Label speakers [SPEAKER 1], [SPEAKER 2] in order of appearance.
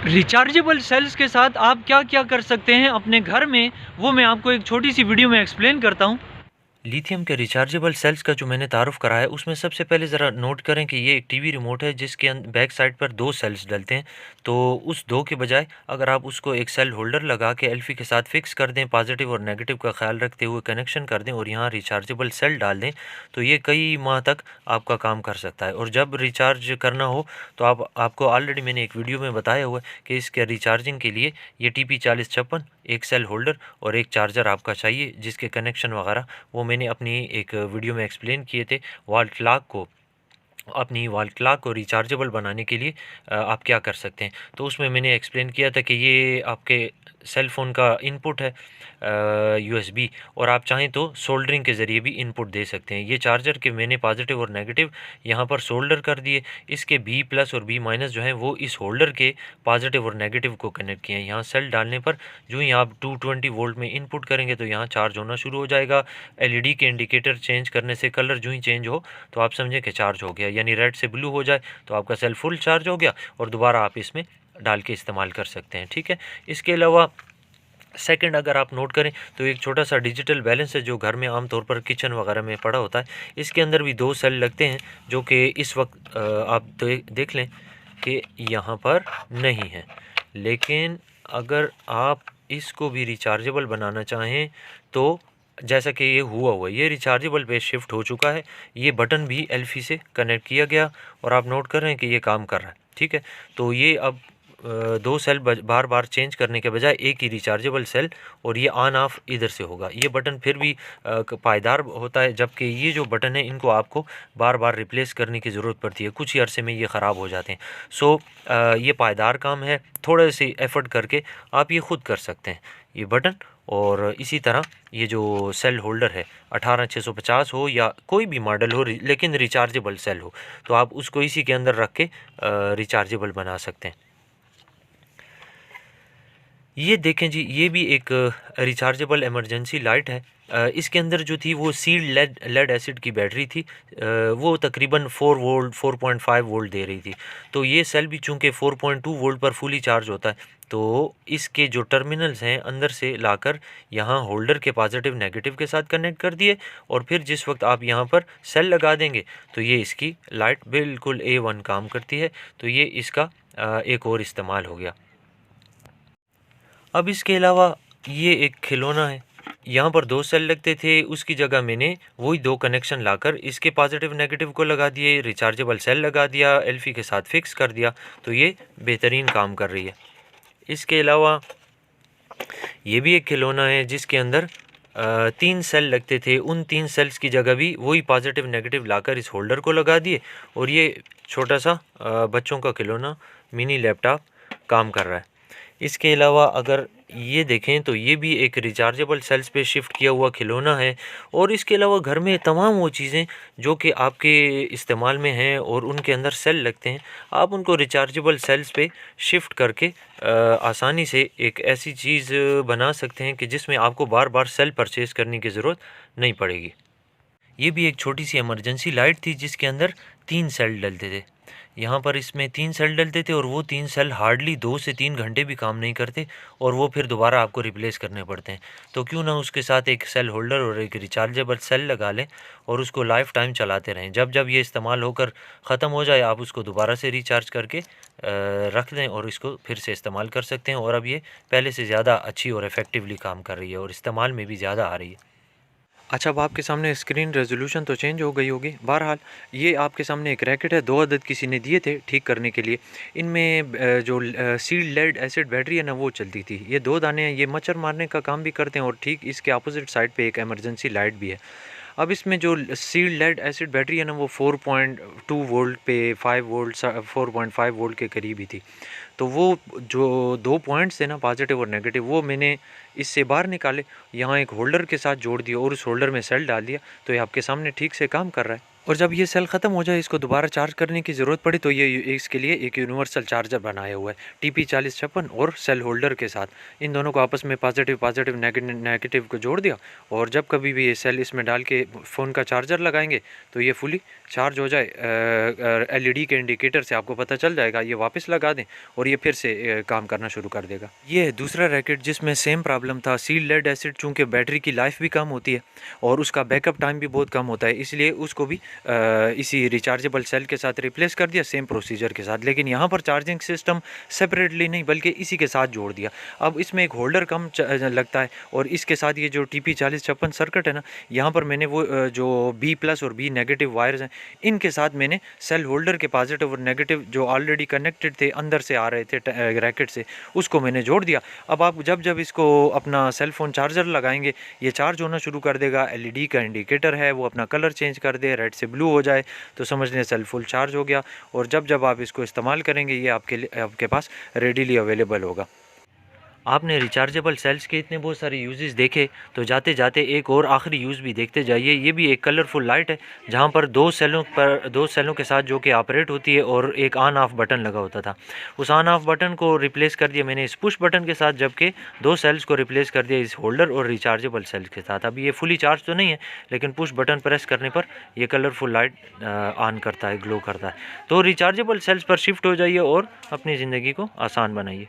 [SPEAKER 1] Rechargeable sales के साथ आप क्या क्या कर सकते हैं अपने घर में, वो मैं आपको एक छोटी सी वीडियो में एक्सप्लेन करता हूँ।
[SPEAKER 2] लिथियम के रिचार्जेबल सेल्स का जो मैंने तारुफ करा है उसमें सबसे पहले ज़रा नोट करें कि ये एक टीवी रिमोट है जिसके बैक साइड पर दो सेल्स डलते हैं। तो उस दो के बजाय अगर आप उसको एक सेल होल्डर लगा के एल्फी के साथ फिक्स कर दें, पॉजिटिव और नेगेटिव का ख्याल रखते हुए कनेक्शन कर दें और यहाँ रिचार्जेबल सेल डाल दें, तो ये कई माह तक आपका काम कर सकता है। और जब रिचार्ज करना हो तो आपको ऑलरेडी मैंने एक वीडियो में बताया हुआ है कि इसके रिचार्जिंग के लिए ये TP4056 एक सेल होल्डर और एक चार्जर आपका चाहिए, जिसके कनेक्शन वगैरह वो मैंने अपनी एक वीडियो में एक्सप्लेन किए थे। अपनी वॉल क्लॉक को रिचार्जेबल बनाने के लिए आप क्या कर सकते हैं, तो उसमें मैंने एक्सप्लेन किया था कि ये आपके सेल फ़ोन का इनपुट है USB, और आप चाहें तो सोल्डरिंग के ज़रिए भी इनपुट दे सकते हैं। ये चार्जर के मैंने पॉजिटिव और नेगेटिव यहाँ पर सोल्डर कर दिए। इसके B+ और B- जो हैं वो इस होल्डर के पॉजिटिव और नेगेटिव को कनेक्ट किए हैं। यहाँ सेल डालने पर जो ही आप 220 वोल्ट में इनपुट करेंगे तो यहाँ चार्ज होना शुरू हो जाएगा। LED के इंडिकेटर चेंज करने से कलर जो ही चेंज हो तो आप समझें कि चार्ज हो गया, यानी रेड से ब्लू हो जाए तो आपका सेल फुल चार्ज हो गया और दोबारा आप इसमें डाल के इस्तेमाल कर सकते हैं। ठीक है। इसके अलावा सेकंड अगर आप नोट करें तो एक छोटा सा डिजिटल बैलेंस है जो घर में आमतौर पर किचन वगैरह में पड़ा होता है। इसके अंदर भी दो सेल लगते हैं जो कि इस वक्त आप देख लें कि यहाँ पर नहीं है, लेकिन अगर आप इसको भी रिचार्जेबल बनाना चाहें तो जैसा कि ये हुआ ये रिचार्जेबल पे शिफ्ट हो चुका है। ये बटन भी एल्फी से कनेक्ट किया गया और आप नोट कर रहे हैं कि ये काम कर रहा है। ठीक है। तो ये अब दो सेल बार बार चेंज करने के बजाय एक ही रिचार्जेबल सेल, और ये ऑन ऑफ इधर से होगा। ये बटन फिर भी पायदार होता है, जबकि ये जो बटन है इनको आपको बार बार रिप्लेस करने की ज़रूरत पड़ती है, कुछ ही अरसे में ये ख़राब हो जाते हैं। सो ये पायदार काम है, थोड़े से एफ़र्ट करके आप ये ख़ुद कर सकते हैं ये बटन। और इसी तरह ये जो सेल होल्डर है 18650 हो या कोई भी मॉडल हो, लेकिन रिचार्जेबल सेल हो, तो आप उसको इसी के अंदर रख के रिचार्जेबल बना सकते हैं। ये देखें जी, ये भी एक रिचार्जेबल इमरजेंसी लाइट है। इसके अंदर जो थी वो सील्ड लेड एसिड की बैटरी थी। वो तकरीबन 4 वोल्ट 4.5 वोल्ट दे रही थी। तो ये सेल भी चूँकि 4.2 वोल्ट पर फुली चार्ज होता है, तो इसके जो टर्मिनल्स हैं अंदर से लाकर यहाँ होल्डर के पॉजिटिव नेगेटिव के साथ कनेक्ट कर दिए, और फिर जिस वक्त आप यहाँ पर सेल लगा देंगे तो ये इसकी लाइट बिल्कुल A1 काम करती है। तो ये इसका एक और इस्तेमाल हो गया। अब इसके अलावा ये एक खिलौना है। यहाँ पर दो सेल लगते थे, उसकी जगह मैंने वही दो कनेक्शन लाकर इसके पॉजिटिव नेगेटिव को लगा दिए, रिचार्जेबल सेल लगा दिया, एल्फी के साथ फिक्स कर दिया, तो ये बेहतरीन काम कर रही है। इसके अलावा ये भी एक खिलौना है जिसके अंदर 3 सेल लगते थे। उन 3 सेल्स की जगह भी वही पॉजिटिव नेगेटिव लाकर इस होल्डर को लगा दिए, और ये छोटा सा बच्चों का खिलौना मिनी लैपटॉप काम कर रहा है। इसके अलावा अगर ये देखें तो ये भी एक रिचार्जेबल सेल्स पे शिफ्ट किया हुआ खिलौना है। और इसके अलावा घर में तमाम वो चीज़ें जो कि आपके इस्तेमाल में हैं और उनके अंदर सेल लगते हैं, आप उनको रिचार्जेबल सेल्स पे शिफ्ट करके आसानी से एक ऐसी चीज़ बना सकते हैं कि जिसमें आपको बार बार सेल परचेज़ करने की ज़रूरत नहीं पड़ेगी। ये भी एक छोटी सी इमरजेंसी लाइट थी जिसके अंदर 3 सेल डलते थे। यहाँ पर इसमें 3 सेल डलते थे और वो 3 सेल हार्डली 2 से 3 घंटे भी काम नहीं करते, और वो फिर दोबारा आपको रिप्लेस करने पड़ते हैं। तो क्यों ना उसके साथ एक सेल होल्डर और एक रिचार्जेबल सेल लगा लें और उसको लाइफ टाइम चलाते रहें। जब जब ये इस्तेमाल होकर ख़त्म हो जाए आप उसको दोबारा से रिचार्ज करके रख दें और इसको फिर से इस्तेमाल कर सकते हैं। और अब ये पहले से ज़्यादा अच्छी और इफ़ेक्टिवली काम कर रही है और इस्तेमाल में भी ज़्यादा आ रही है। अच्छा, अब आपके सामने स्क्रीन रेजोल्यूशन तो चेंज हो गई होगी। बहरहाल ये आपके सामने एक रैकेट है, 2 अदद किसी ने दिए थे ठीक करने के लिए। इनमें जो सील्ड लेड एसिड बैटरी है ना वो चलती थी। ये 2 दाने हैं, ये मच्छर मारने का काम भी करते हैं और ठीक इसके अपोजिट साइड पे एक इमरजेंसी लाइट भी है। अब इसमें जो सील्ड लेड एसिड बैटरी है ना वो 4.2 वोल्ट पे 5 वोल्ट 4.5 वोल्ट के करीब ही थी। तो वो जो 2 पॉइंट्स थे ना पॉजिटिव और नेगेटिव, वो मैंने इससे बाहर निकाले, यहाँ एक होल्डर के साथ जोड़ दिया और उस होल्डर में सेल डाल दिया, तो ये आपके सामने ठीक से काम कर रहा है। और जब ये सेल ख़त्म हो जाए, इसको दोबारा चार्ज करने की ज़रूरत पड़े तो ये इसके लिए एक यूनिवर्सल चार्जर बनाया हुआ है TP4056 और सेल होल्डर के साथ। इन दोनों को आपस में पॉजिटिव पॉजिटिव नेगेटिव को जोड़ दिया, और जब कभी भी ये सेल इसमें डाल के फ़ोन का चार्जर लगाएंगे तो ये फुली चार्ज हो जाए LED के इंडिकेटर से आपको पता चल जाएगा, ये वापस लगा दें और ये फिर से काम करना शुरू कर देगा। ये है दूसरा रैकेट जिसमें सेम प्रॉब्लम था। सील्ड लेड एसिड चूँकि बैटरी की लाइफ भी कम होती है और उसका बैकअप टाइम भी बहुत कम होता है, इसलिए उसको भी इसी रिचार्जेबल सेल के साथ रिप्लेस कर दिया, सेम प्रोसीजर के साथ। लेकिन यहाँ पर चार्जिंग सिस्टम सेपरेटली नहीं बल्कि इसी के साथ जोड़ दिया। अब इसमें एक होल्डर कम लगता है और इसके साथ ये जो TP4056 सर्किट है ना, यहाँ पर मैंने वो जो B+ और B नेगेटिव वायर्स हैं इनके साथ मैंने सेल होल्डर के पॉजिटिव और नेगेटिव जो ऑलरेडी कनेक्टेड थे अंदर से आ रहे थे रैकेट से, उसको मैंने जोड़ दिया। अब आप जब जब इसको अपना सेल फ़ोन चार्जर लगाएंगे ये चार्ज होना शुरू कर देगा। LED का इंडिकेटर है वो अपना कलर चेंज कर दे, रेड से ब्लू हो जाए तो समझ लें सेल फुल चार्ज हो गया। और जब जब आप इसको इस्तेमाल करेंगे ये आपके पास रेडीली अवेलेबल होगा। आपने रिचार्जेबल सेल्स के इतने बहुत सारे यूजेस देखे, तो जाते जाते एक और आखिरी यूज़ भी देखते जाइए। ये भी एक कलरफुल लाइट है जहाँ पर दो सेलों के साथ जो कि ऑपरेट होती है और एक ऑन ऑफ बटन लगा होता था। उस ऑन ऑफ बटन को रिप्लेस कर दिया मैंने इस पुश बटन के साथ, जबकि दो सेल्स को रिप्लेस कर दिया इस होल्डर और रिचार्जेबल सेल्स के साथ। अभी ये फुली चार्ज तो नहीं है लेकिन पुश बटन प्रेस करने पर यह कलरफुल लाइट ऑन करता है, ग्लो करता है। तो रिचार्जेबल सेल्स पर शिफ्ट हो जाइए और अपनी ज़िंदगी को आसान बनाइए।